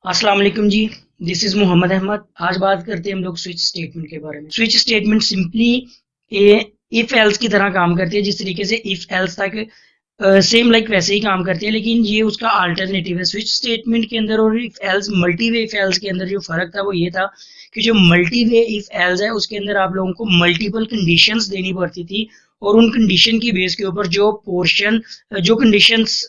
अस्सलाम वालेकुम जी। This is Mohammad Ahmad. आज बात करते हैं हम लोग स्विच स्टेटमेंट के बारे में। Switch statement simply if else की तरह काम करती है। जिस तरीके से इफ एल्स तक सेम लाइक वैसे ही काम करती है, लेकिन ये उसका अल्टरनेटिव है। स्विच स्टेटमेंट के अंदर और if else multi way if else के अंदर जो फर्क था वो ये था कि जो मल्टी वे इफ एल्स है उसके अंदर आप लोगों को मल्टीपल कंडीशंस देनी पड़ती थी, और उन कंडीशन की बेस के ऊपर जो पोर्शन जो कंडीशंस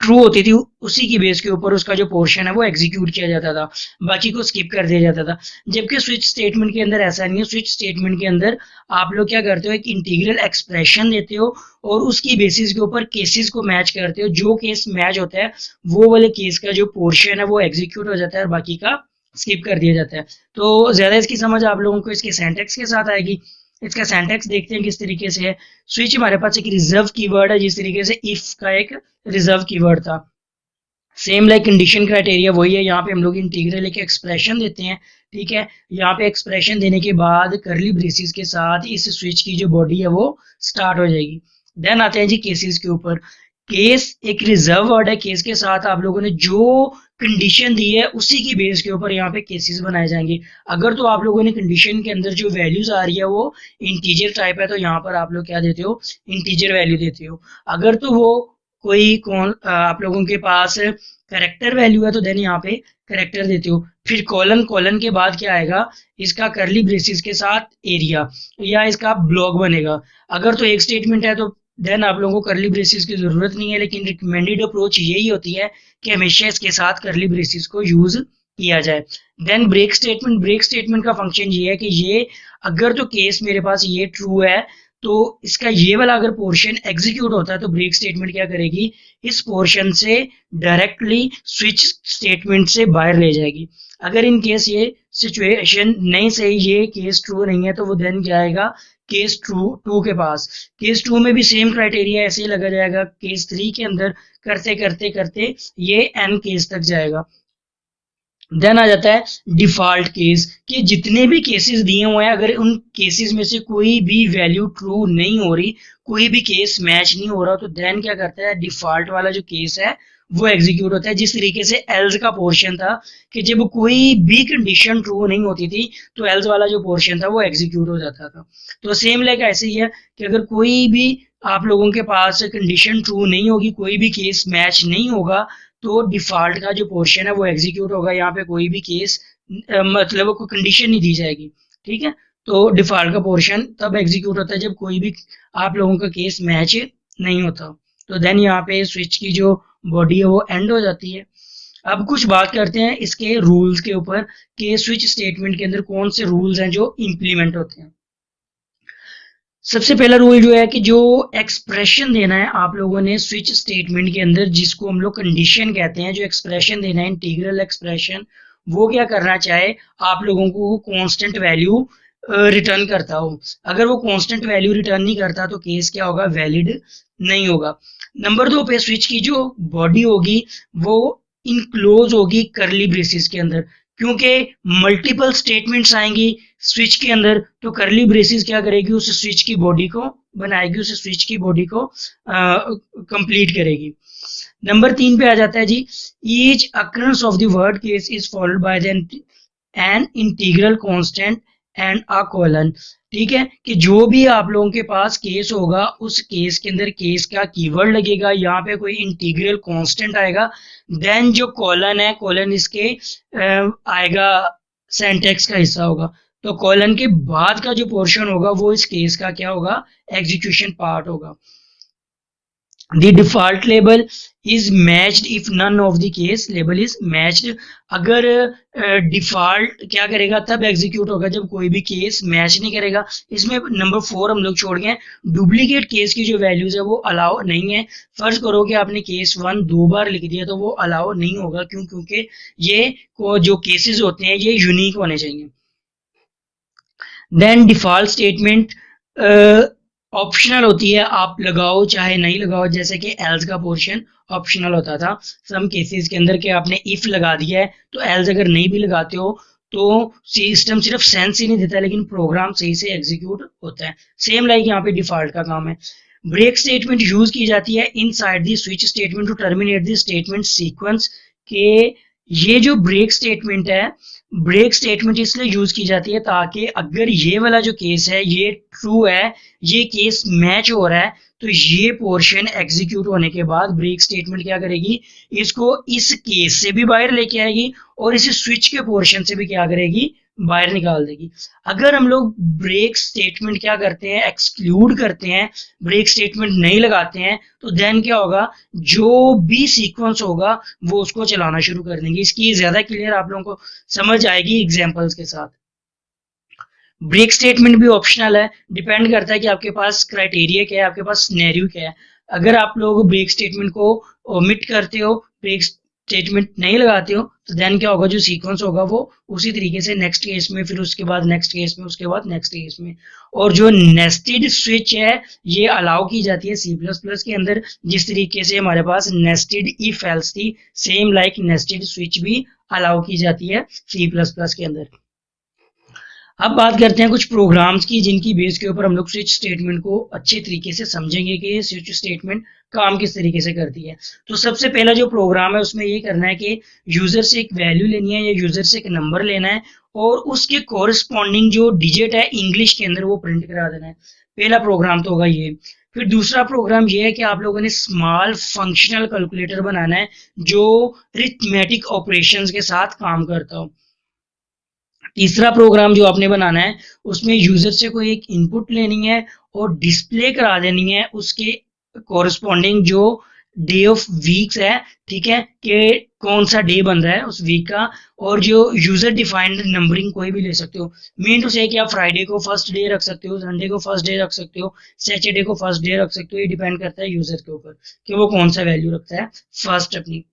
ट्रू होती थी उसी की बेस के ऊपर उसका जो पोर्शन है वो एग्जीक्यूट किया जाता था, बाकी को स्किप कर दिया जाता था। जबकि स्विच स्टेटमेंट के अंदर ऐसा नहीं है। स्विच स्टेटमेंट के अंदर आप लोग क्या करते हो, एक इंटीग्रल एक्सप्रेशन देते हो और उसकी बेसिस के ऊपर केसेस को मैच करते हो। जो केस मैच होता है वो वाले केस का जो पोर्शन है वो एग्जीक्यूट हो जाता है और बाकी का स्किप कर दिया जाता है। तो ज्यादा इसकी समझ आप लोगों को इसके सिंटैक्स के साथ आएगी। इसका सिंटैक्स देखते हैं किस तरीके से है। स्विच हमारे पास एक रिजर्व कीवर्ड है, जिस तरीके से इफ का एक रिजर्व कीवर्ड था। सेम लाइक कंडीशन क्राइटेरिया वही है। यहाँ पे हम लोग इंटीग्रल एक एक्सप्रेशन देते हैं, ठीक है। यहाँ पे एक्सप्रेशन देने के बाद करली ब्रेसिस के साथ इस स्विच की जो बॉडी है वो स्टार्ट हो जाएगी। देन आते हैं जी केसेस के ऊपर। केस एक रिजर्व वर्ड है। केस के साथ आप लोगों ने जो कंडीशन दी है उसी की बेस के ऊपर यहाँ पे केसेस बनाए जाएंगे। अगर तो आप लोगों ने कंडीशन के अंदर जो वैल्यूज आ रही है वो इंटीजर टाइप है तो यहाँ पर आप लोग क्या देते हो, इंटीजर वैल्यू देते हो। अगर तो वो कोई कौन आप लोगों के पास करेक्टर वैल्यू है तो देन यहाँ पे करेक्टर देते हो। फिर कॉलन, कॉलन के बाद क्या आएगा, इसका करली ब्रेसिस के साथ एरिया या इसका ब्लॉक बनेगा। अगर तो एक स्टेटमेंट है तो देन आप लोगों को करली ब्रेसिस की जरूरत नहीं है, लेकिन रिकमेंडेड अप्रोच यही होती है कि हमेशा इसके साथ करली ब्रेसिस को यूज किया जाए। Then break statement. Break statement का फंक्शन ये है कि ये अगर तो केस मेरे पास ये ट्रू है तो इसका ये वाला अगर पोर्शन एग्जीक्यूट होता है तो ब्रेक स्टेटमेंट क्या करेगी, इस पोर्शन से डायरेक्टली स्विच स्टेटमेंट से बाहर ले जाएगी। अगर इन केस ये सिचुएशन नहीं सही, ये केस ट्रू नहीं है, तो वो देन जाएगा केस ट्रू टू के पास। केस टू में भी सेम क्राइटेरिया ऐसे ही लगा जाएगा। केस थ्री के अंदर करते करते करते ये एन केस तक जाएगा। देन आ जाता है डिफॉल्ट केस, कि जितने भी केसेस दिए हुए हैं अगर उन केसेस में से कोई भी वैल्यू ट्रू नहीं हो रही, कोई भी केस मैच नहीं हो रहा, तो देन क्या करता है, डिफॉल्ट वाला जो केस है वो एग्जीक्यूट होता है। जिस तरीके से एल्स का पोर्शन था कि जब कोई भी कंडीशन ट्रू नहीं होती थी तो एल्स वाला जो पोर्शन था वो एग्जीक्यूट हो जाता था। तो सेम लाइक ऐसे ही है कि अगर कोई भी आप लोगों के पास कंडीशन ट्रू नहीं होगी, कोई भी केस मैच नहीं होगा, तो डिफॉल्ट का जो पोर्शन है वो एग्जीक्यूट होगा। यहाँ पे कोई भी केस मतलब कोई कंडीशन नहीं दी जाएगी, ठीक है। तो डिफॉल्ट का पोर्शन तब एग्जीक्यूट होता है जब कोई भी आप लोगों का केस मैच नहीं होता। तो देन यहाँ पे स्विच की जो बॉडी है वो एंड हो जाती है। अब कुछ बात करते हैं इसके रूल्स के ऊपर कि स्विच स्टेटमेंट के अंदर कौन से रूल्स हैं जो इंप्लीमेंट होते हैं। सबसे पहला रूल जो है कि जो एक्सप्रेशन देना है आप लोगों ने स्विच स्टेटमेंट के अंदर, जिसको हम लोग कंडीशन कहते हैं, जो एक्सप्रेशन देना है इंटीग्रल एक्सप्रेशन, वो क्या करना चाहे, आप लोगों को कांस्टेंट वैल्यू रिटर्न करता हो। अगर वो कांस्टेंट वैल्यू रिटर्न नहीं करता तो केस क्या होगा, वैलिड नहीं होगा। नंबर दो पे स्विच की जो बॉडी होगी वो इनक्लोज होगी करली ब्रेसिस के अंदर, क्योंकि मल्टीपल स्टेटमेंट्स आएंगी स्विच के अंदर, तो करली ब्रेसिस क्या करेगी, उस स्विच की बॉडी को बनाएगी, उस स्विच की बॉडी को कंप्लीट करेगी। नंबर तीन पे आ जाता है जी, each occurrence of the word case is followed by an integral constant and a colon. ठीक है, कि जो भी आप लोगों के पास केस होगा उस केस के अंदर केस का कीवर्ड लगेगा, यहाँ पे कोई इंटीग्रल कांस्टेंट आएगा, देन जो कॉलन है कॉलन इसके आएगा सेंटेक्स का हिस्सा होगा। तो कॉलन के बाद का जो पोर्शन होगा वो इस केस का क्या होगा, एग्जीक्यूशन पार्ट होगा। The default label is matched if none of the case label is matched। अगर डिफॉल्ट क्या करेगा तब एग्जीक्यूट होगा जब कोई भी केस मैच नहीं करेगा। इसमें नंबर 4 हम लोग छोड़ गए, डुप्लीकेट केस की जो वैल्यूज है वो अलाउ नहीं है। फर्ज करो कि आपने केस 1 दो बार लिख दिया तो वो अलाउ नहीं होगा, क्यों, क्योंकि ये जो केसेस होते हैं ये यूनिक होने चाहिए। देन डिफॉल्ट स्टेटमेंट ऑप्शनल होती है, आप लगाओ चाहे नहीं लगाओ, जैसे कि एल्स का पोर्शन ऑप्शनल होता था सम केसेस के अंदर कि आपने इफ लगा दिया है तो एल्स अगर नहीं भी लगाते हो तो सिस्टम सिर्फ सेंस ही नहीं देता लेकिन प्रोग्राम सही से एग्जीक्यूट होता है। सेम लाइक यहाँ पे डिफॉल्ट का काम है। ब्रेक स्टेटमेंट यूज की जाती है inside the switch statement to terminate the statement sequence, के ये जो ब्रेक स्टेटमेंट है, ब्रेक स्टेटमेंट इसलिए यूज की जाती है ताकि अगर ये वाला जो केस है ये ट्रू है, ये केस मैच हो रहा है, तो ये पोर्शन एग्जीक्यूट होने के बाद ब्रेक स्टेटमेंट क्या करेगी, इसको इस केस से भी बाहर लेके आएगी और इस स्विच के पोर्शन से भी क्या करेगी, बाहर निकाल देगी। अगर हम लोग ब्रेक स्टेटमेंट क्या करते हैं, एक्सक्लूड करते हैं, ब्रेक स्टेटमेंट नहीं लगाते हैं, तो देन क्या होगा, जो भी सीक्वेंस होगा वो उसको चलाना शुरू कर देंगे। इसकी ज्यादा क्लियर आप लोगों को समझ आएगी एग्जांपल्स के साथ। ब्रेक स्टेटमेंट भी ऑप्शनल है, डिपेंड करता है कि आपके पास क्राइटेरिया क्या है, आपके पास सिनेरियो क्या है। अगर आप लोग ब्रेक स्टेटमेंट को ओमिट करते हो, ब्रेक स्टेटमेंट नहीं लगाते हो, तो देन क्या होगा, जो सीक्वेंस होगा वो उसी तरीके से नेक्स्ट केस में, फिर उसके बाद नेक्स्ट केस में, उसके बाद नेक्स्ट केस में। और जो नेस्टेड स्विच है ये अलाउ की जाती है सी प्लस प्लस के अंदर, जिस तरीके से हमारे पास नेस्टेड इफ एल्स थी, सेम लाइक नेस्टेड स्विच भी अलाउ की जाती है सी प्लस प्लस के अंदर। अब बात करते हैं कुछ प्रोग्राम्स की जिनकी बेस के ऊपर हम लोग स्विच स्टेटमेंट को अच्छे तरीके से समझेंगे कि ये स्विच स्टेटमेंट काम किस तरीके से करती है। तो सबसे पहला जो प्रोग्राम है उसमें ये करना है कि यूजर से एक वैल्यू लेनी है या यूजर से एक नंबर लेना है और उसके कोरिस्पॉन्डिंग जो डिजिट है इंग्लिश के अंदर वो प्रिंट करा देना है। पहला प्रोग्राम तो होगा ये। फिर दूसरा प्रोग्राम ये है कि आप लोगों ने स्मॉल फंक्शनल कैलकुलेटर बनाना है जो रिथमेटिक ऑपरेशंस के साथ काम करता हो। तीसरा प्रोग्राम जो आपने बनाना है उसमें यूजर से कोई एक इनपुट लेनी है और डिस्प्ले करा देनी है उसके कोरिस्पॉन्डिंग जो डे ऑफ वीक्स है, ठीक है, कि कौन सा डे बन रहा है उस वीक का। और जो यूजर डिफाइंड नंबरिंग कोई भी ले सकते हो, मीन टू से कि आप फ्राइडे को फर्स्ट डे रख सकते हो, संडे को फर्स्ट डे रख सकते हो, सैटरडे को फर्स्ट डे रख सकते हो। ये डिपेंड करता है यूजर के ऊपर कि वो कौन सा वैल्यू रखता है फर्स्ट अपनी।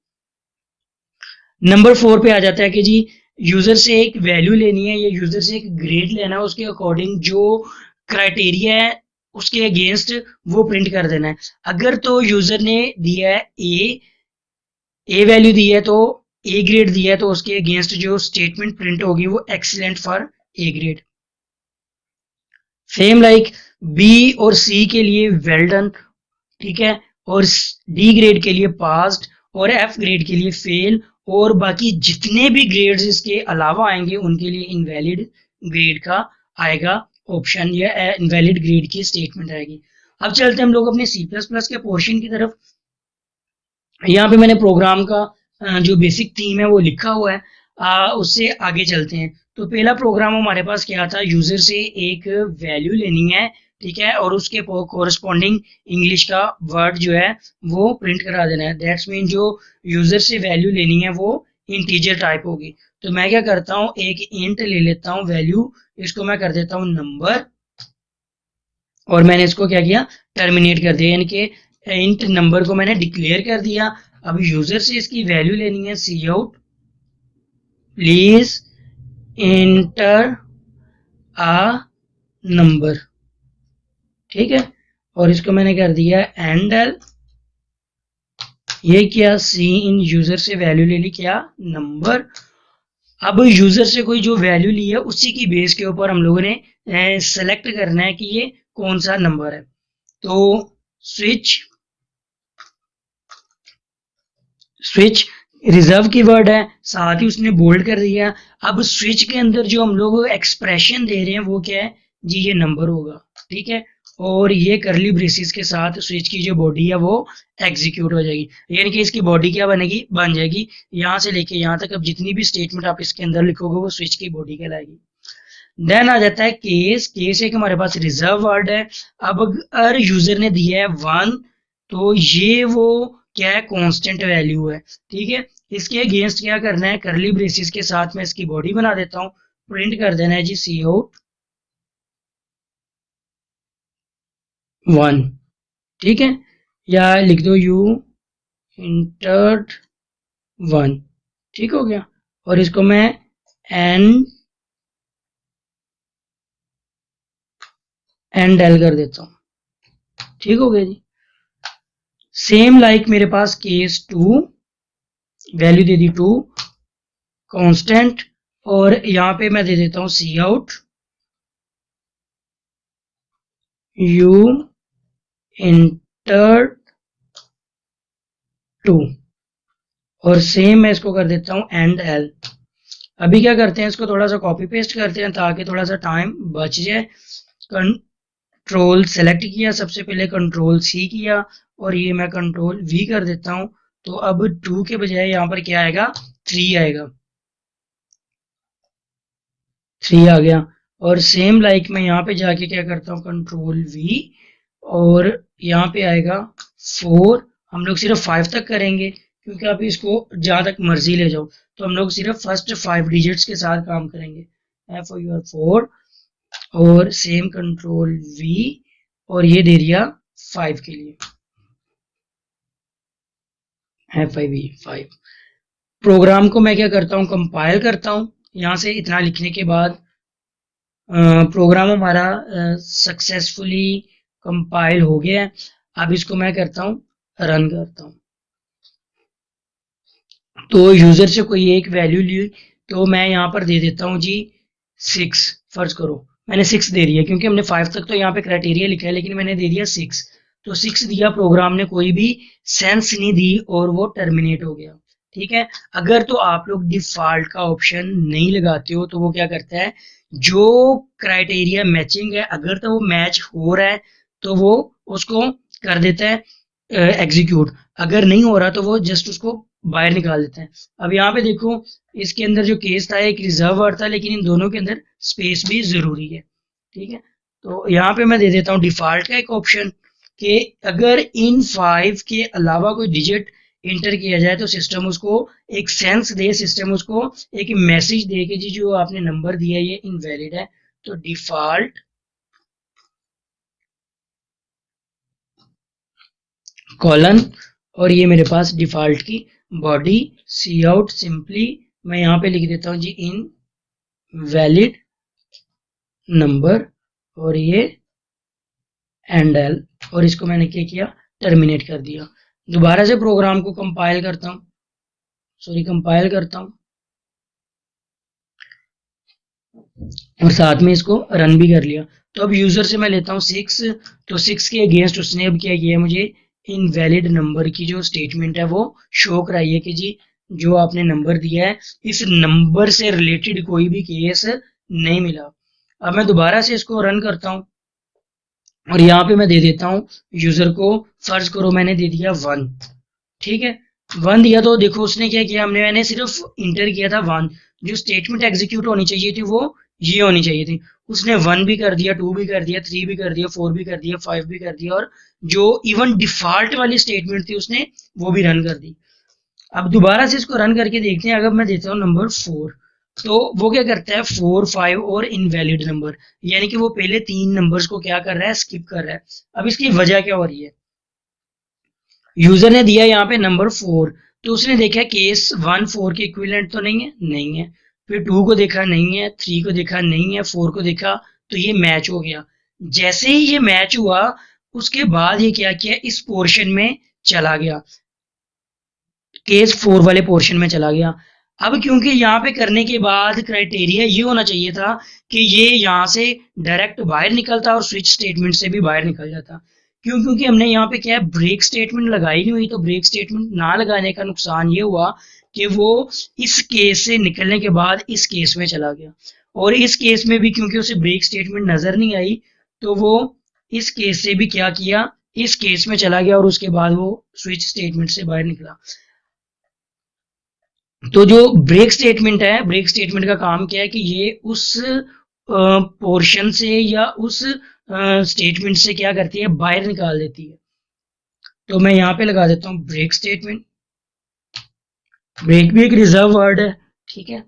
नंबर 4 पे आ जाता है कि जी यूजर से एक वैल्यू लेनी है या यूजर से एक ग्रेड लेना है, उसके अकॉर्डिंग जो क्राइटेरिया है उसके अगेंस्ट वो प्रिंट कर देना है। अगर तो यूजर ने दिया है ए वैल्यू दी है, तो ए ग्रेड दिया है, तो उसके अगेंस्ट जो स्टेटमेंट प्रिंट होगी वो excellent for A grade. Same like B और सी के लिए वेल डन, ठीक है, और डी ग्रेड के लिए पास्ड और एफ ग्रेड के लिए फेल, और बाकी जितने भी ग्रेड्स इसके अलावा आएंगे उनके लिए इनवैलिड ग्रेड का आएगा ऑप्शन, या इनवैलिड ग्रेड की स्टेटमेंट आएगी। अब चलते हैं हम लोग अपने सी प्लस प्लस के पोर्शन की तरफ। यहाँ पे मैंने प्रोग्राम का जो बेसिक थीम है वो लिखा हुआ है, उससे आगे चलते हैं। तो पहला प्रोग्राम हमारे पास क्या था, यूजर से एक वैल्यू लेनी है, ठीक है, और उसके कोरस्पॉन्डिंग इंग्लिश का वर्ड जो है वो प्रिंट करा देना है। दैट्स मीन जो यूजर से वैल्यू लेनी है वो इंटीजर टाइप होगी। तो मैं क्या करता हूँ, एक इंट ले लेता हूँ वैल्यू, इसको मैं कर देता हूँ नंबर, और मैंने इसको क्या किया, टर्मिनेट कर दिया, यानी कि इंट नंबर को मैंने डिक्लेयर कर दिया। अब यूजर से इसकी वैल्यू लेनी है, cout please enter a number, ठीक है, और इसको मैंने कर दिया एंडल, ये किया सी इन यूजर से वैल्यू ले ली क्या, नंबर। अब यूजर से कोई जो वैल्यू ली है उसी की बेस के ऊपर हम लोगों ने सेलेक्ट करना है कि ये कौन सा नंबर है। तो स्विच स्विच रिजर्व की वर्ड है, साथ ही उसने बोल्ड कर दिया। अब स्विच के अंदर जो हम लोग एक्सप्रेशन दे रहे हैं वो क्या है जी, ये नंबर होगा, ठीक है, और ये करली ब्रेसिस के साथ स्विच की जो बॉडी है वो एग्जीक्यूट हो जाएगी, यानी कि इसकी बॉडी क्या बनेगी, बन जाएगी, यहाँ से लेके यहाँ तक अब जितनी भी स्टेटमेंट आप इसके अंदर लिखोगे वो स्विच की बॉडी कहलाएगी। देन आ जाता है केस। केस एक हमारे पास रिजर्व वर्ड है। अब अगर यूजर ने दिया है 1, तो ये वो क्या है, कांस्टेंट वैल्यू है, ठीक है। इसके अगेंस्ट क्या करना है, करली ब्रेसिस के साथ मैं इसकी बॉडी बना देता हूँ, प्रिंट कर देना है जी सी आउट 1, ठीक है, या लिख दो यू इंटर्ड 1, ठीक हो गया, और इसको मैं एन डेल कर देता हूँ, ठीक हो गया जी। सेम लाइक मेरे पास केस 2, वैल्यू दे दी 2 कांस्टेंट, और यहाँ पे मैं दे देता हूँ सी आउट यू इंटर 2, और सेम मैं इसको कर देता हूँ एंड एल। अभी क्या करते हैं, इसको थोड़ा सा कॉपी पेस्ट करते हैं ताकि थोड़ा सा टाइम बच जाए। कंट्रोल सेलेक्ट किया, सबसे पहले कंट्रोल सी किया और ये मैं कंट्रोल वी कर देता हूँ। तो अब 2 के बजाय यहाँ पर क्या आएगा, 3 आएगा, 3 आ गया। और सेम लाइक मैं यहाँ पे जाके क्या करता हूँ, कंट्रोल वी और यहाँ पे आएगा 4। हम लोग सिर्फ 5 तक करेंगे क्योंकि आप इसको जहाँ तक मर्जी ले जाओ, तो हम लोग सिर्फ फर्स्ट 5 डिजिट्स के साथ काम करेंगे। एफ फॉर यूर 4 और सेम कंट्रोल वी और ये दे दिया 5 के लिए, एफ आई वी 5। प्रोग्राम को मैं क्या करता हूँ, कंपाइल करता हूँ। यहाँ से इतना लिखने के बाद प्रोग्राम हमारा सक्सेसफुली कंपाइल हो गया है। अब इसको मैं करता हूँ, रन करता हूँ। तो यूजर से कोई एक वैल्यू ली तो मैं यहाँ पर दे देता हूँ जी 6। फर्ज करो मैंने 6 दे दिया क्योंकि हमने 5 तक तो यहाँ पे क्राइटेरिया लिखा है, लेकिन मैंने दे दिया 6। तो 6 दिया, प्रोग्राम ने कोई भी सेंस नहीं दी और वो टर्मिनेट हो गया। ठीक है। अगर तो आप लोग डिफॉल्ट का ऑप्शन नहीं लगाते हो तो वो क्या करता है, जो क्राइटेरिया मैचिंग है अगर तो वो मैच हो रहा है तो वो उसको कर देता है एग्जीक्यूट, अगर नहीं हो रहा तो वो जस्ट उसको बाहर निकाल देते हैं। अब यहाँ पे देखो, इसके अंदर जो केस था एक रिजर्व वर्ड था, लेकिन इन दोनों के अंदर स्पेस भी जरूरी है। ठीक है। तो यहाँ पे मैं दे देता हूँ डिफॉल्ट का एक ऑप्शन कि अगर इन 5 के अलावा कोई डिजिट इंटर किया जाए तो सिस्टम उसको एक सेंस दे, सिस्टम उसको एक मैसेज दे कि जी जो आपने नंबर दिया ये इनवैलिड है। तो डिफॉल्ट कॉलन और ये मेरे पास डिफॉल्ट की बॉडी सी आउट सिंपली मैं यहाँ पे लिख देता हूँ जी इन वैलिड नंबर और ये एंड एल, और इसको मैंने क्या किया, टर्मिनेट कर दिया। दोबारा से प्रोग्राम को कंपाइल करता हूँ, कंपाइल करता हूँ और साथ में इसको रन भी कर लिया। तो अब यूजर से मैं लेता हूँ 6। तो 6 के अगेंस्ट उसने अब क्या किया, मुझे इनवैलिड नंबर की जो स्टेटमेंट है वो शो कराई है कि जी जो आपने नंबर दिया है इस नंबर से रिलेटेड कोई भी केस नहीं मिला। अब मैं दोबारा से इसको रन करता हूँ और यहाँ पे मैं दे देता हूँ यूजर को, फर्ज करो मैंने दे दिया 1। ठीक है। 1 दिया तो देखो उसने क्या किया, मैंने सिर्फ इंटर किया था 1, जो स्टेटमेंट एग्जीक्यूट होनी चाहिए थी वो ये होनी चाहिए थी। उसने 1 भी कर दिया, 2 भी कर दिया, 3 भी कर दिया, 4 भी कर दिया, 5 भी कर दिया और जो इवन डिफॉल्ट वाली स्टेटमेंट थी उसने वो भी रन कर दी। अब दोबारा से इसको रन करके देखते हैं। अगर मैं देता हूँ नंबर 4 तो वो क्या करता है 4, 5 और इनवैलिड नंबर, यानी कि वो पहले 3 नंबर्स को क्या कर रहा है, स्किप कर रहा है। अब इसकी वजह क्या हो रही है, यूजर ने दिया यहाँ पे नंबर 4 तो उसने देखा केस 1 4 के इक्विवेलेंट तो नहीं है, नहीं है। फिर 2 को देखा नहीं है, 3 को देखा नहीं है, 4 को देखा तो ये मैच हो गया। जैसे ही ये मैच हुआ उसके बाद ये क्या किया, इस पोर्शन में चला गया, केस 4 वाले पोर्शन में चला गया। अब क्योंकि यहाँ पे करने के बाद क्राइटेरिया ये होना चाहिए था कि ये यहाँ से डायरेक्ट बाहर निकलता और स्विच स्टेटमेंट से भी बाहर निकल जाता। क्यों, क्योंकि हमने यहाँ पे क्या है, ब्रेक स्टेटमेंट लगाई नहीं हुई। तो ब्रेक स्टेटमेंट ना लगाने का नुकसान ये हुआ कि वो इस केस से निकलने के बाद इस केस में चला गया, और इस केस में भी क्योंकि उसे ब्रेक स्टेटमेंट नजर नहीं आई तो वो इस केस से भी क्या किया, इस केस में चला गया और उसके बाद वो स्विच स्टेटमेंट से बाहर निकला। तो जो ब्रेक स्टेटमेंट है, ब्रेक स्टेटमेंट का काम क्या है कि ये उस पोर्शन से या उस स्टेटमेंट से क्या करती है, बाहर निकाल देती है। तो मैं यहाँ पे लगा देता हूँ ब्रेक स्टेटमेंट। ब्रेक भी एक रिजर्व वर्ड है। ठीक है।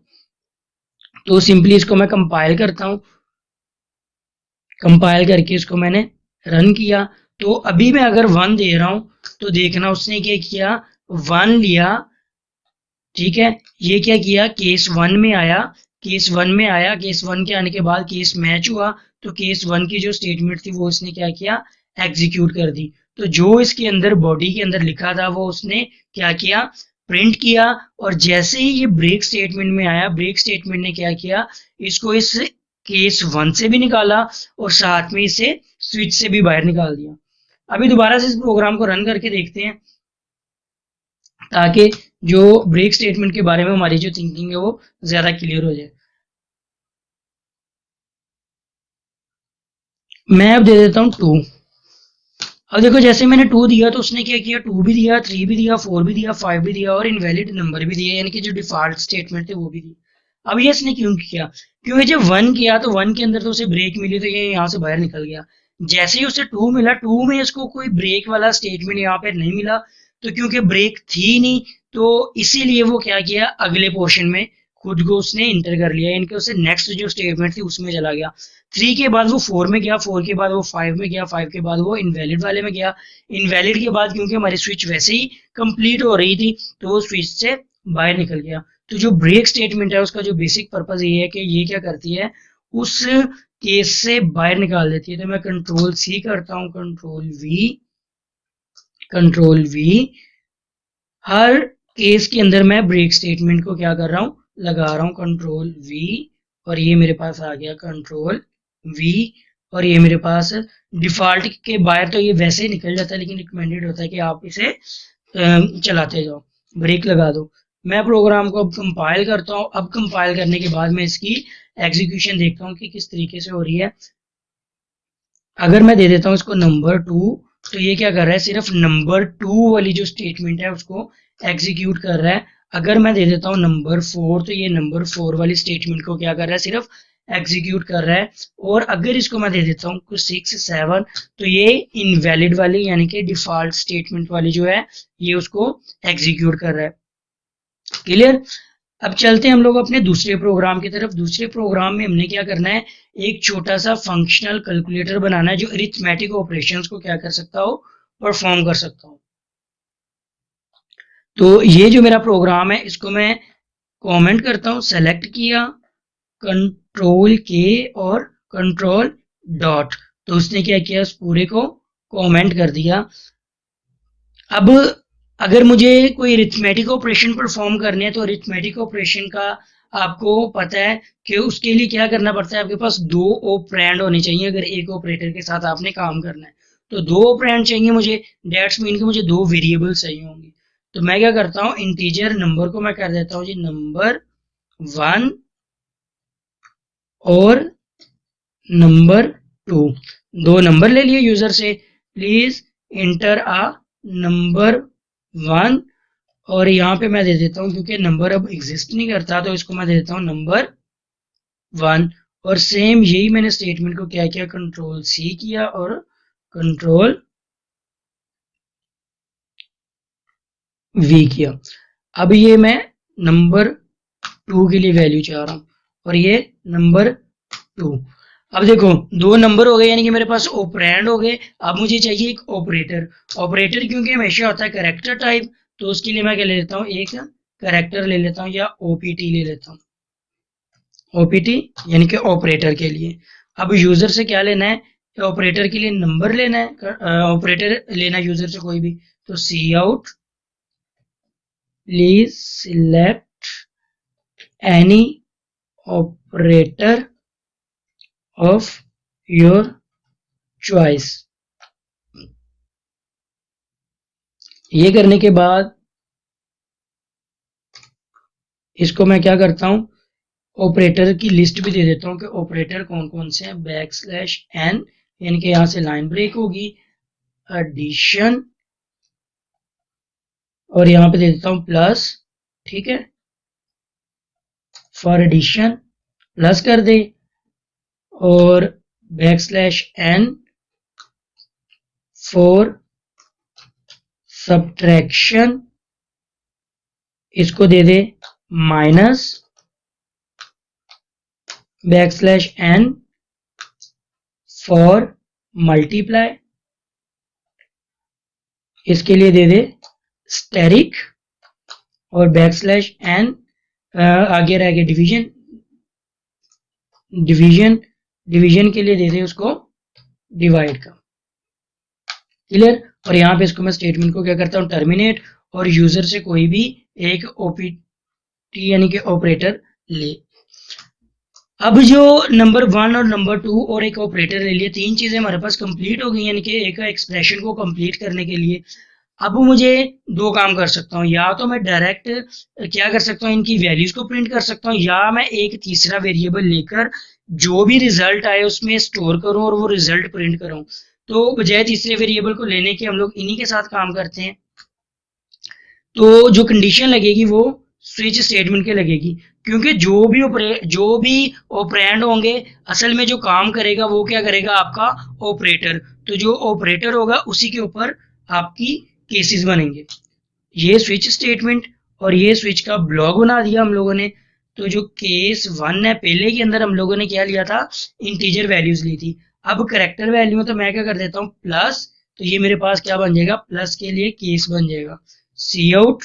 तो सिंपली इसको मैं कंपाइल करता हूँ, कंपाइल करके इसको मैंने रन किया। तो अभी मैं अगर 1 दे रहा हूँ तो देखना उसने क्या किया, 1 लिया। ठीक है। ये क्या किया, केस 1 में आया, केस 1 में आया, केस 1 के आने के बाद केस मैच हुआ तो केस 1 की जो स्टेटमेंट थी वो इसने क्या किया, एग्जीक्यूट कर दी। तो जो इसके अंदर बॉडी के अंदर लिखा था वो उसने क्या किया, प्रिंट किया। और जैसे ही ये ब्रेक स्टेटमेंट में आया, ब्रेक स्टेटमेंट ने क्या किया, इसको इस केस 1 से भी निकाला और साथ में इसे स्विच से भी बाहर निकाल दिया। अभी दोबारा से इस प्रोग्राम को रन करके देखते हैं ताकि जो ब्रेक स्टेटमेंट के बारे में हमारी जो थिंकिंग है वो ज्यादा क्लियर हो जाए। मैं अब दे देता हूँ 2। अब देखो जैसे मैंने 2 दिया तो उसने क्या किया, 2 भी दिया, 3 भी दिया, 4 भी दिया, 5 भी दिया और इनवैलिड नंबर भी दिया, यानी कि जो डिफॉल्ट स्टेटमेंट थे वो भी दिया। अब ये इसने क्यों किया, क्योंकि जब 1 किया तो 1 के अंदर तो उसे ब्रेक मिली, तो ये यहाँ से बाहर निकल गया। जैसे ही उसे 2 मिला, 2 में इसको कोई ब्रेक वाला स्टेटमेंट यहाँ पे नहीं मिला, तो क्योंकि ब्रेक थी नहीं तो इसीलिए वो क्या किया, अगले पोर्शन में खुद को उसने इंटर कर लिया, यानी कि उसे नेक्स्ट जो स्टेटमेंट थी उसमें चला गया। 3 के बाद वो 4 में गया, 4 के बाद वो 5 में गया, 5 के बाद वो इनवैलिड वाले में गया, इनवैलिड के बाद क्योंकि हमारी स्विच वैसे ही कंप्लीट हो रही थी तो वो स्विच से बाहर निकल गया। तो जो ब्रेक स्टेटमेंट है उसका जो बेसिक पर्पज ये है कि ये क्या करती है, उस केस से बाहर निकाल देती है। तो मैं कंट्रोल सी करता हूँ, control V, control we, her case के अंदर मैं ब्रेक स्टेटमेंट को क्या कर रहा हूँ, लगा रहा हूँ, कंट्रोल वी, और ये मेरे पास आ गया कंट्रोल वी, और ये मेरे पास डिफॉल्ट के बाहर तो ये वैसे ही निकल जाता है, लेकिन रिकमेंडेड होता है कि आप इसे चलाते जाओ, ब्रेक लगा दो। मैं प्रोग्राम को अब कंपाइल करता हूँ। अब कंपाइल करने के बाद मैं इसकी एग्जीक्यूशन देखता हूँ कि किस तरीके से हो रही है। अगर मैं दे देता हूँ इसको नंबर 2, तो ये क्या कर रहा है, सिर्फ नंबर 2 वाली जो स्टेटमेंट है उसको एग्जीक्यूट कर रहा है। अगर मैं दे देता हूँ नंबर 4, तो ये नंबर 4 वाली स्टेटमेंट को क्या कर रहा है, सिर्फ एग्जीक्यूट कर रहा है। और अगर इसको मैं दे देता हूँ कुछ 6, 7, तो ये इनवैलिड वाली यानी कि डिफॉल्ट स्टेटमेंट वाली जो है ये उसको एग्जीक्यूट कर रहा है। क्लियर। अब चलते हैं हम लोग अपने दूसरे प्रोग्राम की तरफ। दूसरे प्रोग्राम में हमने क्या करना है, एक छोटा सा फंक्शनल कैलकुलेटर बनाना है जो अरिथमेटिक ऑपरेशंस को क्या कर सकता हो, परफॉर्म कर सकता हो। तो ये जो मेरा प्रोग्राम है इसको मैं कमेंट करता हूँ, सेलेक्ट किया, कंट्रोल के और कंट्रोल डॉट, तो उसने क्या किया, उस पूरे को कमेंट कर दिया। अब अगर मुझे कोई अरिथमेटिक ऑपरेशन परफॉर्म करने हैं तो अरिथमेटिक ऑपरेशन का आपको पता है कि उसके लिए क्या करना पड़ता है, आपके पास 2 ऑपरेंड होने चाहिए अगर एक ऑपरेटर के साथ आपने काम करना है। तो 2 ऑपरेंड चाहिए मुझे, डेट्स मीन कि मुझे 2 वेरिएबल चाहिए होंगे। तो मैं क्या करता हूँ, इंटीजर नंबर को मैं कर देता हूँ जी नंबर 1 और नंबर 2, 2 नंबर ले लिए यूजर से, प्लीज इंटर आ नंबर 1, और यहाँ पे मैं दे देता हूँ क्योंकि नंबर अब एग्जिस्ट नहीं करता तो इसको मैं दे देता हूँ नंबर 1। और सेम यही मैंने स्टेटमेंट को क्या किया, कंट्रोल सी किया और कंट्रोल वी किया। अब ये मैं नंबर 2 के लिए वैल्यू चाह रहा हूँ और ये नंबर 2। अब देखो 2 नंबर हो गए यानी कि मेरे पास ऑपरेंड हो गए। अब मुझे चाहिए एक ऑपरेटर। ऑपरेटर क्योंकि हमेशा होता है कैरेक्टर टाइप, तो उसके लिए मैं क्या ले लेता हूँ, एक कैरेक्टर ले लेता हूँ या ओपीटी ले लेता हूँ, ओपीटी यानी कि ऑपरेटर के लिए। अब यूजर से क्या लेना है, ऑपरेटर के लिए नंबर लेना है, ऑपरेटर लेना यूजर से कोई भी, तो cout please select any operator of your choice. ये करने के बाद इसको मैं क्या करता हूं, ऑपरेटर की लिस्ट भी दे देता हूं कि ऑपरेटर कौन कौन से हैं, बैक स्लैश एन, यानी कि यहां से लाइन ब्रेक होगी, एडिशन, और यहां पे दे देता हूं प्लस, ठीक है, फॉर एडिशन प्लस कर दे, और back slash n for subtraction, इसको दे दे minus, back slash n for multiply, इसके लिए दे दे स्टेरिक, और बैक स्लैश एन आगे रह गया डिवीजन, डिवीजन डिवीजन के लिए दे दे उसको डिवाइड का। क्लियर। और यहाँ पे इसको मैं स्टेटमेंट को क्या करता हूँ, टर्मिनेट, और यूजर से कोई भी एक ओपीटी यानी कि ऑपरेटर ले। अब जो नंबर 1 और नंबर 2 और एक ऑपरेटर ले लिए, 3 चीजें हमारे पास कंप्लीट हो गई, यानी कि एक एक्सप्रेशन को कंप्लीट करने के लिए। अब मुझे दो काम कर सकता हूँ, या तो मैं डायरेक्ट क्या कर सकता हूँ, इनकी वैल्यूज को प्रिंट कर सकता हूँ, या मैं एक तीसरा वेरिएबल लेकर जो भी रिजल्ट आए उसमें स्टोर करूँ और वो रिजल्ट प्रिंट करूँ। तो बजाय तीसरे वेरिएबल को लेने के हम लोग इन्हीं के साथ काम करते हैं। तो जो कंडीशन लगेगी वो स्विच स्टेटमेंट के लगेगी, क्योंकि जो भी ऑपरेंड होंगे, असल में जो काम करेगा वो क्या करेगा, आपका ऑपरेटर। तो जो ऑपरेटर होगा उसी के ऊपर आपकी केसेस बनेंगे। ये स्विच स्टेटमेंट और ये स्विच का ब्लॉक बना दिया हम लोगों ने। तो जो केस 1 है, पहले के अंदर हम लोगों ने क्या लिया था, इंटीजर वैल्यूज ली थी। अब करेक्टर वैल्यू में तो मैं क्या कर देता हूँ, प्लस। तो ये मेरे पास क्या बन जाएगा, प्लस के लिए केस बन जाएगा, cout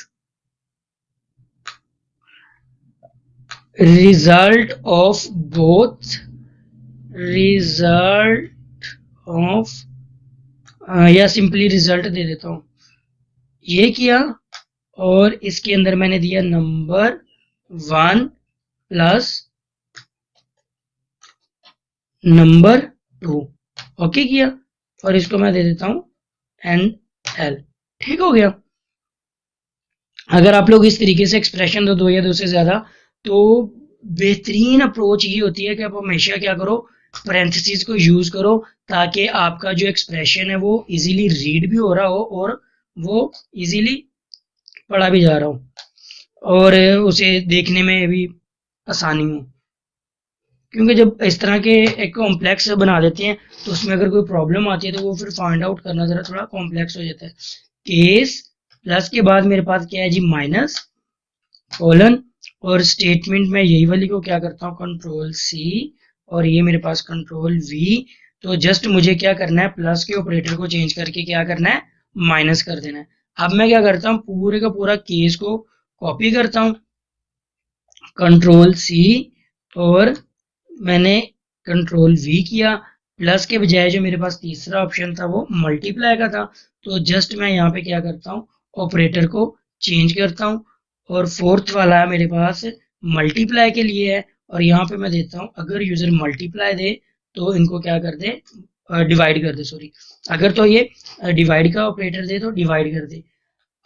result of both, result of, या सिंपली रिजल्ट दे देता हूँ, ये किया। और इसके अंदर मैंने दिया नंबर 1 प्लस नंबर 2, ओके किया। और इसको मैं दे देता हूँ एन एल, ठीक हो गया। अगर आप लोग इस तरीके से एक्सप्रेशन दो या दो से ज्यादा, तो बेहतरीन अप्रोच ये होती है कि आप हमेशा क्या करो, पैरेंथेसिस को यूज करो, ताकि आपका जो एक्सप्रेशन है वो इजीली रीड भी हो रहा हो और वो इजीली पढ़ा भी जा रहा हो और उसे देखने में भी आसानी हो। क्योंकि जब इस तरह के एक कॉम्प्लेक्स बना देते हैं तो उसमें अगर कोई प्रॉब्लम आती है तो वो फिर फाइंड आउट करना जरा थोड़ा कॉम्प्लेक्स हो जाता है। केस प्लस के बाद मेरे पास क्या है जी, माइनस कोलन, और स्टेटमेंट में यही वाली को क्या करता हूँ, कंट्रोल सी, और ये मेरे पास कंट्रोल वी। तो जस्ट मुझे क्या करना है, प्लस के ऑपरेटर को चेंज करके क्या करना है, माइनस कर देना है। अब मैं क्या करता हूँ, पूरे का पूरा केस को कॉपी करता हूँ, कंट्रोल सी, और मैंने कंट्रोल वी किया। प्लस के बजाय जो मेरे पास तीसरा ऑप्शन था वो मल्टीप्लाई का था, तो जस्ट मैं यहाँ पे क्या करता हूँ, ऑपरेटर को चेंज करता हूँ। और फोर्थ वाला मेरे पास मल्टीप्लाई के लिए है, और यहाँ पे मैं देता हूँ अगर यूजर मल्टीप्लाई दे तो इनको क्या कर दे, डिवाइड कर दे, सॉरी। अगर तो ये डिवाइड का ऑपरेटर दे तो डिवाइड कर दे।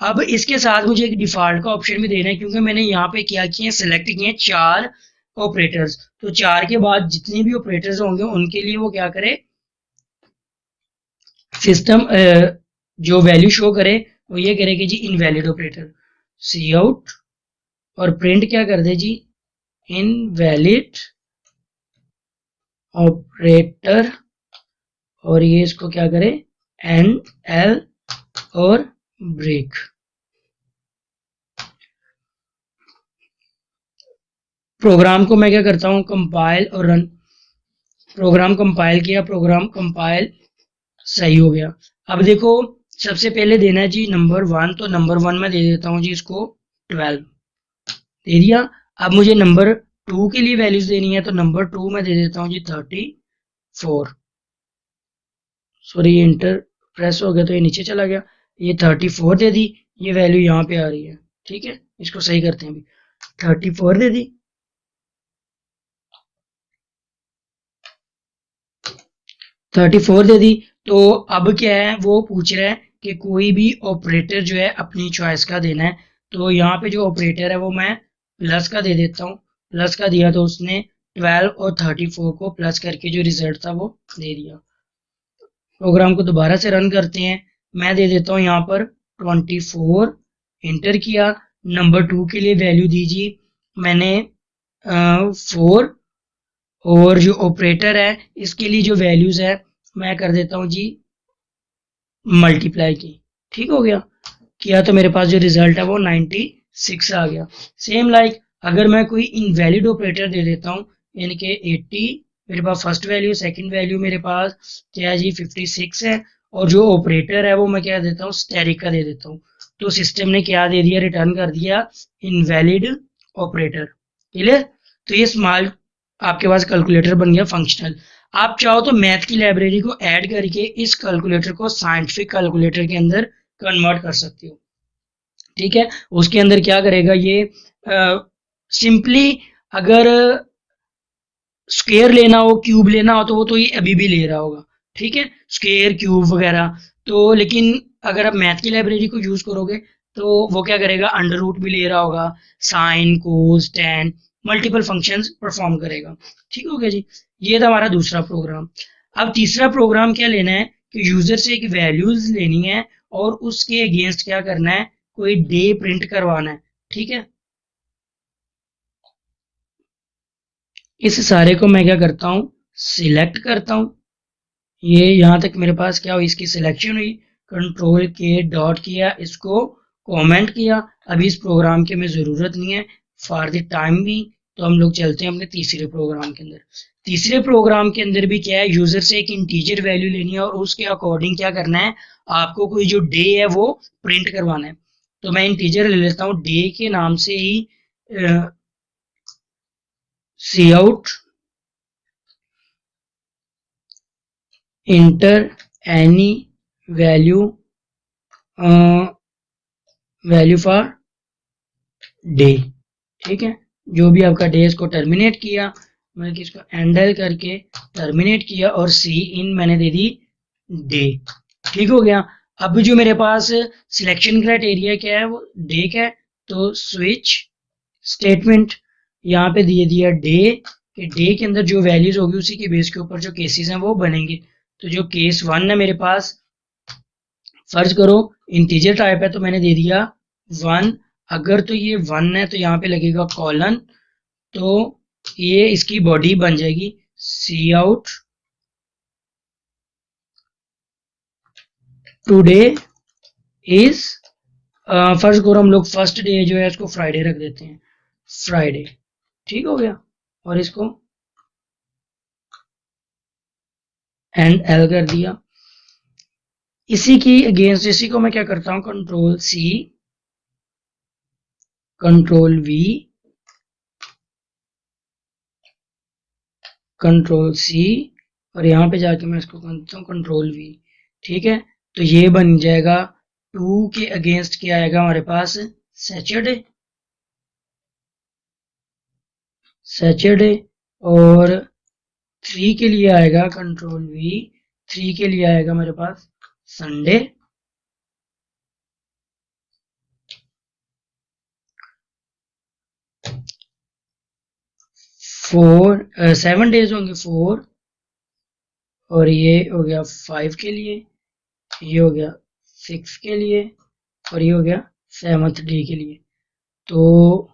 अब इसके साथ मुझे एक डिफॉल्ट का ऑप्शन भी देना है, क्योंकि मैंने यहाँ पे क्या किए, सेलेक्ट किए 4 ऑपरेटर्स। तो 4 के बाद जितने भी ऑपरेटर्स होंगे उनके लिए वो क्या करे, सिस्टम जो वैल्यू शो करे वो ये करे कि जी इनवैलिड ऑपरेटर, सी आउट, और प्रिंट क्या कर दे जी, इनवैलिड ऑपरेटर, और ये इसको क्या करे, एन एल और ब्रेक। प्रोग्राम को मैं क्या करता हूँ, कंपाइल और रन। प्रोग्राम कंपाइल किया, प्रोग्राम कंपाइल सही हो गया। अब देखो, सबसे पहले देना है जी नंबर 1, तो नंबर 1 में दे देता हूँ जी इसको 12, दे दिया। अब मुझे नंबर 2 के लिए वैल्यूज देनी है, तो नंबर 2 में दे देता हूँ जी 34। सॉरी, ये इंटर प्रेस हो गया तो ये नीचे चला गया। ये 34 दे दी, ये वैल्यू यहाँ पे आ रही है, ठीक है। इसको सही करते हैं अभी, 34 दे दी, 34 दे दी। तो अब क्या है, वो पूछ रहा है कि कोई भी ऑपरेटर जो है अपनी चॉइस का देना है। तो यहाँ पे जो ऑपरेटर है वो मैं प्लस का दे देता हूँ। प्लस का दिया तो उसने 12 और 34 को प्लस करके जो रिजल्ट था वो दे दिया। प्रोग्राम को दोबारा से रन करते हैं। मैं दे देता हूँ यहाँ पर 24, इंटर किया। नंबर 2 के लिए वैल्यू दीजिए, मैंने 4, और जो ऑपरेटर है इसके लिए जो वैल्यूज है मैं कर देता हूँ जी मल्टीप्लाई की, ठीक हो गया। किया तो मेरे पास जो रिजल्ट है वो 96 आ गया। सेम लाइक अगर मैं कोई इनवैलिड ऑपरेटर दे देता हूँ, यानी कि 80 मेरे पास फर्स्ट वैल्यू, सेकंड वैल्यू मेरे पास क्या है जी 56 है, और जो ऑपरेटर है वो मैं क्या देता हूँ, स्टेरिक का दे देता हूँ। तो सिस्टम ने क्या दे दिया, रिटर्न कर दिया इनवैलिड ऑपरेटर। क्लियर। तो ये स्मॉल आपके पास कैलकुलेटर बन गया फंक्शनल। आप चाहो तो मैथ की लाइब्रेरी को ऐड करके इस कैलकुलेटर को साइंटिफिक कैलकुलेटर के अंदर कन्वर्ट कर सकते हो, ठीक है। उसके अंदर क्या करेगा ये, सिंपली अगर स्क्वायर लेना हो, क्यूब लेना हो, तो वो तो ये अभी भी ले रहा होगा, ठीक है, स्क्वायर क्यूब वगैरह। तो लेकिन अगर आप मैथ की लाइब्रेरी को यूज करोगे तो वो क्या करेगा, अंडर रूट भी ले रहा होगा, sine cos ten multiple functions perform करेगा। ठीक हो गया जी, ये था हमारा दूसरा प्रोग्राम। अब तीसरा प्रोग्राम क्या लेना है कि यूजर से एक वैल्यूज लेनी है और उसके अगेंस्ट क्या करना है, कोई डे प्रिंट करवाना है। ठीक है, इस सारे को मैं क्या करता हूँ, सिलेक्ट करता हूँ। ये यहाँ तक मेरे पास क्या हुई, इसकी सिलेक्शन हुई, कंट्रोल के डॉट किया, इसको कमेंट किया। अभी इस प्रोग्राम की हमें ज़रूरत नहीं है फॉर द टाइम भी। तो हम लोग चलते हैं अपने तीसरे प्रोग्राम के अंदर। तीसरे प्रोग्राम के अंदर भी क्या है, यूजर से एक इंटीजर वैल्यू लेनी है और उसके अकॉर्डिंग क्या करना है, आपको कोई जो डे है वो प्रिंट करवाना है। तो मैं इंटीजर ले लेता हूँ, डे के नाम से ही cout enter any value value for day. ठीक है, जो भी आपका डे इसको टर्मिनेट किया, मैंने इसको एंडल करके टर्मिनेट किया और सी इन मैंने दे दी डे। ठीक हो गया। अब जो मेरे पास सिलेक्शन क्राइटेरिया क्या है, वो डे का है, तो स्विच स्टेटमेंट यहाँ पे दिए दिया डे कि डे के अंदर जो वैल्यूज होगी उसी के बेस के ऊपर जो केसेस हैं वो बनेंगे। तो जो केस 1 है मेरे पास, फर्ज करो इंटीजर टाइप है तो मैंने दे दिया 1। अगर तो ये 1 है तो यहाँ पे लगेगा कॉलन, तो ये इसकी बॉडी बन जाएगी सी आउट टुडे इज, फर्ज करो हम लोग फर्स्ट डे जो है इसको फ्राइडे रख देते हैं, फ्राइडे। ठीक हो गया, और इसको एंड एल कर दिया। इसी की अगेंस्ट इसी को मैं क्या करता हूँ, control C control V control C, और यहाँ पे जाके मैं इसको करता हूँ कंट्रोल वी। ठीक है, तो ये बन जाएगा 2 के अगेंस्ट क्या आएगा हमारे पास, सैटरडे, सैटरडे। और 3 के लिए आएगा कंट्रोल वी, 3 के लिए आएगा मेरे पास संडे। 7 डेज होंगे 4, और ये हो गया 5 के लिए, ये हो गया 6 के लिए, और ये हो गया 7th डे के लिए। तो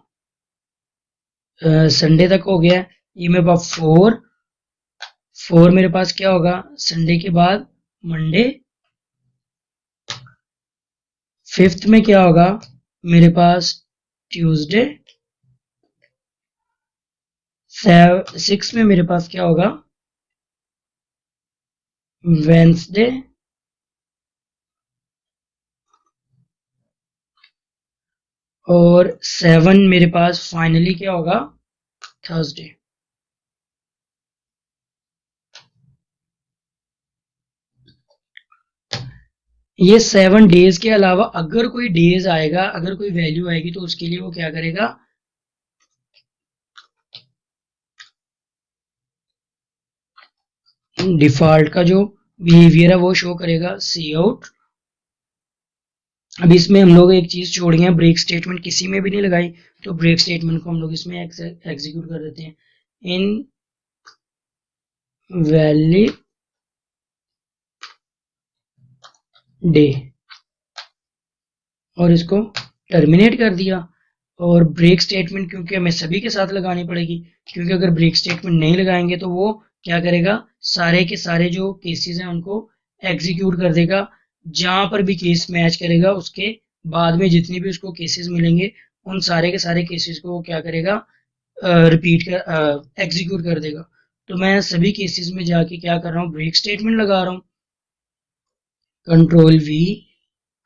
संडे तक हो गया। ये मेरे पास 4 मेरे पास क्या होगा संडे के बाद, मंडे। 5th में क्या होगा मेरे पास, ट्यूसडे। 6 में मेरे पास क्या होगा, वेंसडे। और 7 मेरे पास फाइनली क्या होगा, थर्सडे। ये 7 डेज के अलावा अगर कोई डेज आएगा, अगर कोई वैल्यू आएगी तो उसके लिए वो क्या करेगा, डिफॉल्ट का जो बिहेवियर है वो शो करेगा सी आउट। अब इसमें हम लोग एक चीज छोड़ गए, ब्रेक स्टेटमेंट किसी में भी नहीं लगाई, तो ब्रेक स्टेटमेंट को हम लोग इसमें एग्जीक्यूट कर देते हैं, इन वैलिड डे, और इसको टर्मिनेट कर दिया। और ब्रेक स्टेटमेंट क्योंकि हमें सभी के साथ लगानी पड़ेगी, क्योंकि अगर ब्रेक स्टेटमेंट नहीं लगाएंगे तो वो क्या करेगा, सारे के सारे जो केसेस हैं उनको एग्जीक्यूट कर देगा। जहां पर भी केस मैच करेगा उसके बाद में जितने भी उसको केसेस मिलेंगे उन सारे के सारे केसेस को वो क्या करेगा, रिपीट कर एग्जीक्यूट कर देगा। तो मैं सभी केसेस में जाके क्या कर रहा हूँ, ब्रेक स्टेटमेंट लगा रहा हूँ, control V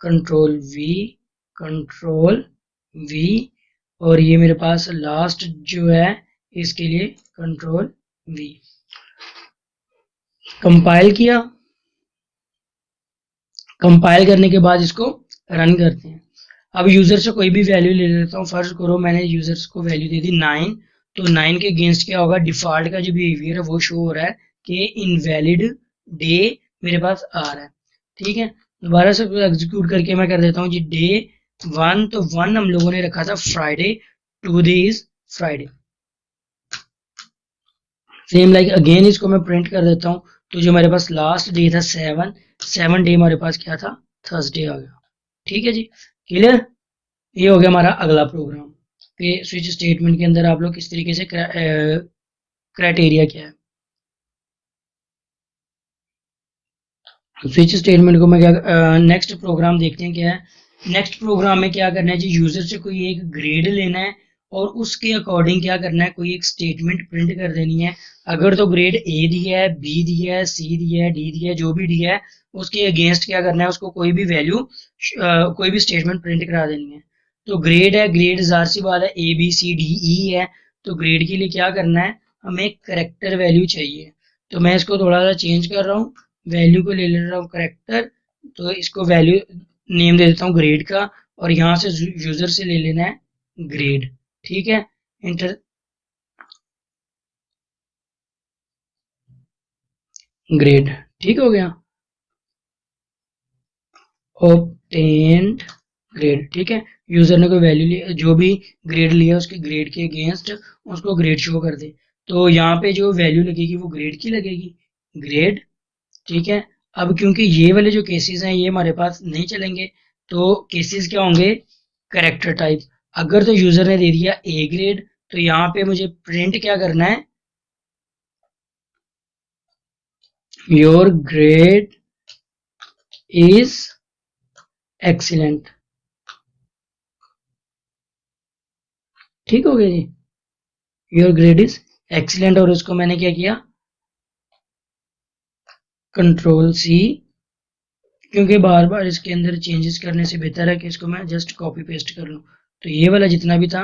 control V control we, और ये मेरे पास लास्ट जो है इसके लिए कंट्रोल वी। कंपाइल किया, कंपाइल करने के बाद इसको रन करते हैं। अब यूजर से कोई भी वैल्यू ले लेता हूँ, फर्ज करो मैंने यूजर्स को वैल्यू दे दी 9, तो 9 के अगेंस्ट क्या होगा, डिफॉल्ट का जो बिहेवियर है वो शो हो रहा है कि इनवैलिड डे मेरे पास आ रहा है। ठीक है, दोबारा से एग्जीक्यूट करके मैं कर देता हूँ जी डे 1, तो 1 हम लोगों ने रखा था Friday, today is Friday. Same like again इसको मैं प्रिंट कर देता हूँ, तो जो हमारे पास लास्ट डे था 7 डे हमारे पास क्या था, थर्सडे आ गया। ठीक है जी, क्लियर। ये हो गया हमारा अगला प्रोग्राम कि स्विच स्टेटमेंट के अंदर आप लोग किस तरीके से क्राइटेरिया क्या है। स्विच स्टेटमेंट को मैं क्या नेक्स्ट प्रोग्राम देखते हैं क्या है। नेक्स्ट प्रोग्राम में क्या करना है जी, यूजर से कोई एक ग्रेड लेना है और उसके अकॉर्डिंग क्या करना है, कोई एक स्टेटमेंट प्रिंट कर देनी है। अगर तो ग्रेड ए दिया है, बी दिया है, सी दिया है, डी दिया है, जो भी दिया है उसके अगेंस्ट क्या करना है, उसको कोई भी वैल्यू कोई भी स्टेटमेंट प्रिंट करा देनी है। तो ग्रेड है, ग्रेड जार सी बात है A B C D E है, तो ग्रेड के लिए क्या करना है, हमें करेक्टर वैल्यू चाहिए। तो मैं इसको थोड़ा सा चेंज कर रहा हूँ, वैल्यू को ले ले रहा हूँ करेक्टर, तो इसको वैल्यू नेम दे देता हूँ ग्रेड का, और यहाँ से यूजर से ले लेना है ग्रेड। ठीक है, इंटर ग्रेड, ठीक हो गया, ऑब्टेन्ड ग्रेड। ठीक है, यूजर ने कोई वैल्यू लिया, जो भी ग्रेड लिया उसके ग्रेड के अगेंस्ट उसको ग्रेड शो कर दे। तो यहाँ पे जो वैल्यू लगेगी वो ग्रेड की लगेगी, ग्रेड। ठीक है, अब क्योंकि ये वाले जो केसेस हैं ये हमारे पास नहीं चलेंगे, तो केसेस क्या होंगे, करेक्टर टाइप। अगर तो यूजर ने दे दिया ए ग्रेड, तो यहाँ पे मुझे प्रिंट क्या करना है, योर ग्रेड इज एक्सीलेंट। ठीक हो गया जी, योर ग्रेड इज एक्सीलेंट, और उसको मैंने क्या किया, कंट्रोल सी, क्योंकि बार बार इसके अंदर चेंजेस करने से बेहतर है कि इसको मैं जस्ट कॉपी पेस्ट कर लूँ। तो ये वाला जितना भी था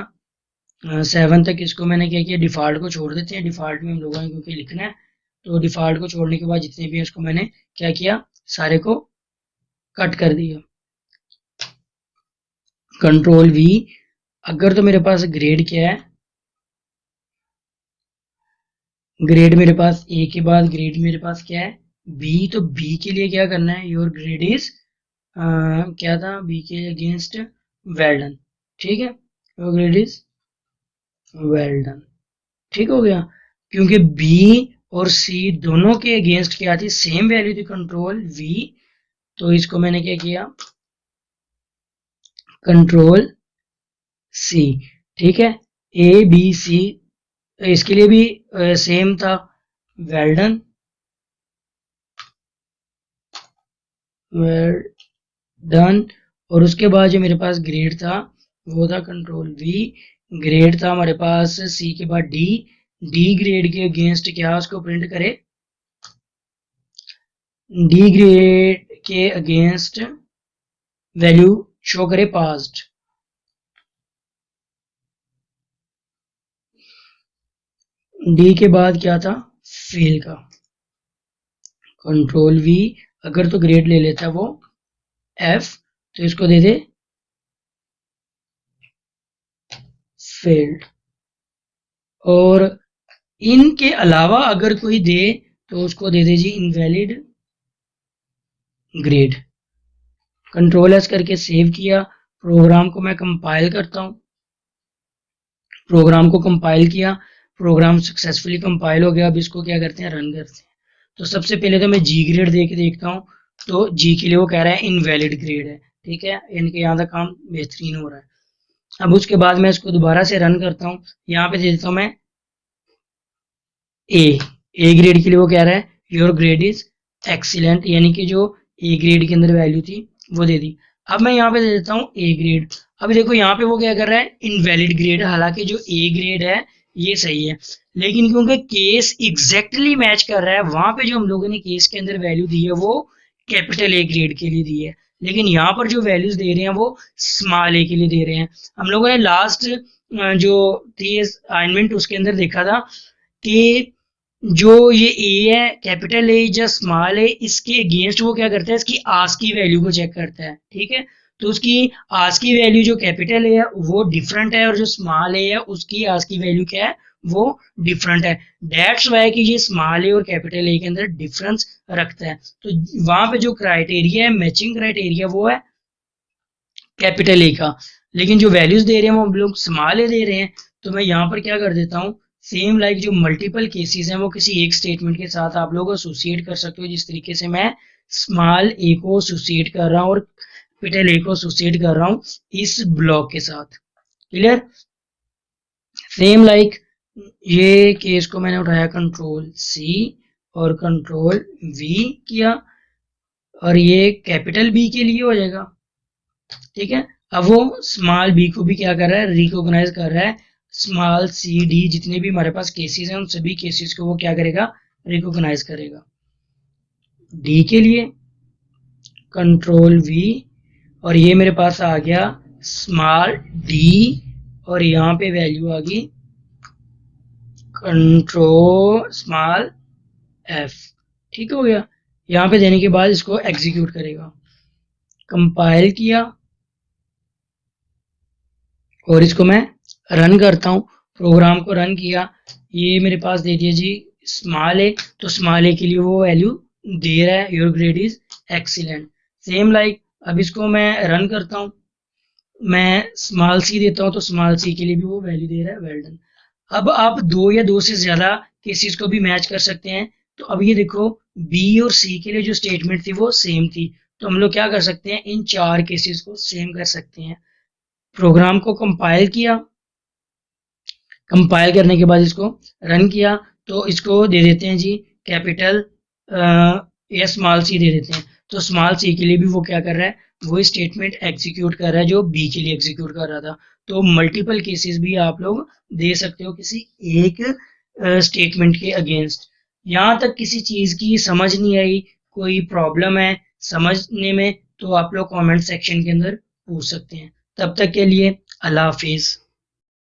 7 तक, इसको मैंने क्या किया, डिफ़ॉल्ट को छोड़ देते हैं, डिफ़ॉल्ट में हम लोगों ने क्योंकि लिखना है, तो डिफ़ॉल्ट को छोड़ने के बाद जितने भी हैं उसको मैंने क्या किया, सारे को कट कर दिया, कंट्रोल वी। अगर तो मेरे पास ग्रेड क्या है, ग्रेड मेरे पास ए के बाद ग्रेड मेरे पास क्या है, बी, तो बी के लिए क्या करना है, योर ग्रेड इज क्या था बी के अगेंस्ट, वेल डन। ठीक है, your grade is well done. ठीक हो गया, क्योंकि बी और सी दोनों के अगेंस्ट क्या थी, सेम वैल्यू थी, कंट्रोल वी। तो इसको मैंने क्या किया, कंट्रोल सी। ठीक है, ए बी सी इसके लिए भी सेम था, वेल डन, वेल डन। और उसके बाद जो मेरे पास ग्रेड था वो था कंट्रोल वी, ग्रेड था हमारे पास सी के बाद डी, डी ग्रेड के अगेंस्ट क्या उसको प्रिंट करे, डी ग्रेड के अगेंस्ट वैल्यू शो करे पास्ट। डी के बाद क्या था, फेल का, कंट्रोल वी। अगर तो ग्रेड ले लेता वो एफ, तो इसको दे दे फेल्ड। और इनके अलावा अगर कोई दे तो उसको दे दे जी इनवैलिड ग्रेड। कंट्रोल एस करके सेव किया, प्रोग्राम को मैं कंपाइल करता हूँ, प्रोग्राम को कंपाइल किया, प्रोग्राम सक्सेसफुली कंपाइल हो गया। अब इसको क्या करते हैं, रन करते हैं। तो सबसे पहले तो मैं जी ग्रेड दे के देखता हूँ, तो जी के लिए वो कह रहा है इनवैलिड ग्रेड है। ठीक है, इनके यहाँ तक काम बेहतरीन हो रहा है। अब उसके बाद मैं इसको दोबारा से रन करता हूँ, यहाँ पे दे देता हूँ मैं ए ग्रेड के लिए वो कह रहा है योर ग्रेड इज एक्सीलेंट, यानी कि जो ए ग्रेड के अंदर वैल्यू थी वो दे दी। अब मैं यहाँ पे दे देता हूँ ए ग्रेड। अब देखो यहाँ पे वो क्या कर रहा है, इनवैलिड ग्रेड, हालांकि जो ए ग्रेड है ये सही है, लेकिन क्योंकि केस एग्जैक्टली मैच कर रहा है, वहां पे जो हम लोगों ने केस के अंदर वैल्यू दी है वो कैपिटल ए ग्रेड के लिए दी है, लेकिन यहाँ पर जो वैल्यूज दे रहे हैं वो स्मॉल ए के लिए दे रहे हैं। हम लोगों ने लास्ट जो थी असाइनमेंट उसके अंदर देखा था कि जो ये ए है, कैपिटल ए या स्मॉल ए, इसके अगेंस्ट वो क्या करता है, इसकी आस की वैल्यू को चेक करता है। ठीक है, तो उसकी आस की वैल्यू जो कैपिटल ए है वो डिफरेंट है, और जो स्मॉल ए है उसकी आस की वैल्यू क्या है, वो डिफरेंट है। दैट्स वाई कि ये स्मॉल ए और कैपिटल ए के अंदर डिफरेंस रखता है। तो वहां पे जो क्राइटेरिया है, मैचिंग क्राइटेरिया, वो है कैपिटल ए का, लेकिन जो वैल्यूज दे रहे हैं वो हम लोग स्मॉल ए दे रहे हैं। तो मैं यहाँ पर क्या कर देता हूँ, सेम लाइक जो मल्टीपल केसेस हैं वो किसी एक स्टेटमेंट के साथ आप लोग एसोसिएट कर सकते हो, जिस तरीके से मैं स्मॉल ए को एसोसिएट कर रहा हूँ और कैपिटल ए को एसोसिएट कर रहा हूँ इस ब्लॉक के साथ। क्लियर? सेम लाइक ये केस को मैंने उठाया, कंट्रोल सी और कंट्रोल वी किया, और ये कैपिटल बी के लिए हो जाएगा। ठीक है, अब वो स्मॉल बी को भी क्या कर रहा है, रिकॉग्नाइज कर रहा है। स्मॉल सी डी जितने भी हमारे पास केसेस हैं उन सभी केसेस को वो क्या करेगा, रिकॉग्नाइज करेगा। डी के लिए कंट्रोल वी, और ये मेरे पास आ गया स्मॉल डी, और यहाँ पे वैल्यू आ गई कंट्रोल स्मॉल एफ। ठीक हो गया। यहाँ पे देने के बाद इसको एग्जीक्यूट करेगा। कंपाइल किया और इसको मैं रन करता हूँ। प्रोग्राम को रन किया, ये मेरे पास दे दिया जी स्मॉल ए, तो स्मॉल ए के लिए वो वैल्यू दे रहा है, your grade is excellent. Same like अब इसको मैं रन करता हूँ, मैं स्मॉल सी देता हूँ तो स्मॉल सी के लिए भी वो वैल्यू दे रहा है, वेल डन। अब आप दो या दो से ज्यादा केसेस को भी मैच कर सकते हैं। तो अब ये देखो, बी और सी के लिए जो स्टेटमेंट थी वो सेम थी, तो हम लोग क्या कर सकते हैं, इन चार केसेस को सेम कर सकते हैं। प्रोग्राम को कंपाइल किया, कंपाइल करने के बाद इसको रन किया, तो इसको दे देते हैं जी कैपिटल या स्मॉल सी दे देते हैं। तो स्मॉल सी के लिए भी वो क्या कर रहा है, वो स्टेटमेंट एग्जीक्यूट कर रहा है जो बी के लिए एग्जीक्यूट कर रहा था। तो मल्टीपल केसेस भी आप लोग दे सकते हो किसी एक स्टेटमेंट के अगेंस्ट। यहाँ तक किसी चीज की समझ नहीं आई, कोई प्रॉब्लम है समझने में, तो आप लोग कमेंट सेक्शन के अंदर पूछ सकते हैं। तब तक के लिए अल्लाह हाफिज।